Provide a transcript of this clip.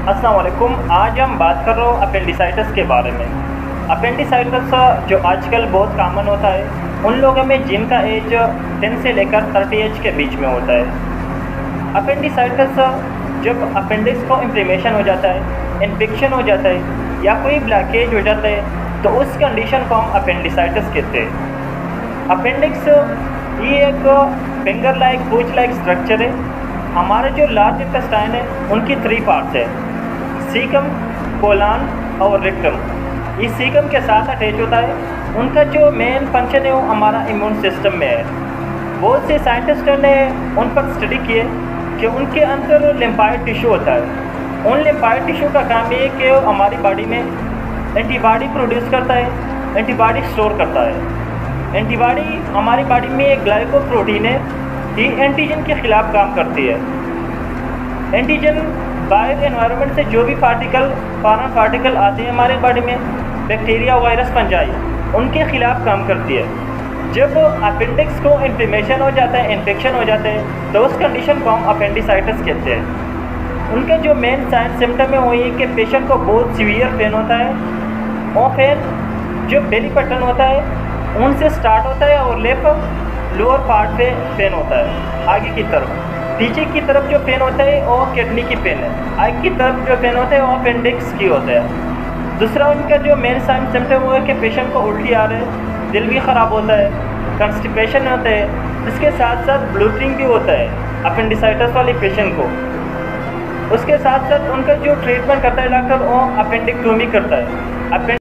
अस्सलाम वालेकुम। आज हम बात कर रहे हो अपेंडिसाइटिस के बारे में। अपेंडिसाइटिस जो आजकल बहुत कॉमन होता है उन लोगों में जिनका एज 10 से लेकर 30 एज के बीच में होता है। अपेंडिसाइटिस जब अपेंडिक्स को इन्फ्लेमेशन हो जाता है, इन्फेक्शन हो जाता है या कोई ब्लॉकेज हो जाता है तो उस कंडीशन को हम अपेंडिसाइटिस कहते हैं। अपेंडिक्स ये एक फिंगर लाइक पूंछ लाइक स्ट्रक्चर है। हमारे जो लार्ज इंटेस्टाइन है उनकी 3 पार्ट्स है, सीकम, कोलन और रेक्टम। ये सीकम के साथ अटैच होता है। उनका जो मेन फंक्शन है वो हमारा इम्यून सिस्टम में है। बहुत से साइंटिस्ट ने उन पर स्टडी किए कि उनके अंदर लिम्फाइड टिश्यू होता है। उन लिम्फाइड टिश्यू का काम ये है कि हमारी बॉडी में एंटीबॉडी प्रोड्यूस करता है, एंटीबॉडी स्टोर करता है। एंटीबॉडी हमारी बॉडी में एक ग्लाइकोप्रोटीन है, ये एंटीजन के ख़िलाफ़ काम करती है। एंटीजन बाहर एनवायरनमेंट से जो भी फॉरेन पार्टिकल आते हैं हमारे बॉडी में, बैक्टीरिया, वायरस, फंजाई, उनके ख़िलाफ़ काम करती है। जब अपेंडिक्स को इन्फ्लेमेशन हो जाता है, इन्फेक्शन हो जाता है तो उस कंडीशन को हम अपेंडिसाइटिस कहते हैं। उनके जो मेन साइन सिम्टम है वो ये कि पेशेंट को बहुत सीवियर पेन होता है और फिर जो बेली बटन होता है उनसे स्टार्ट होता है और लेफ्ट लोअर पार्ट पे पेन होता है। आगे की तरफ, पीछे की तरफ जो पेन होता है वो किडनी की पेन है। आगे की तरफ जो पेन होता है वो अपेंडिक्स की होता है। दूसरा उनका जो मेन साइन सिम्टम वो है कि पेशेंट को उल्टी आ रहा है, दिल भी ख़राब होता है, कंस्टिपेशन होता है, इसके साथ साथ ब्लीडिंग भी होता है अपेंडिसाइटिस वाले पेशेंट को। उसके साथ साथ उनका जो ट्रीटमेंट करता है डॉक्टर वो अपेंडिक्टोमी करता है।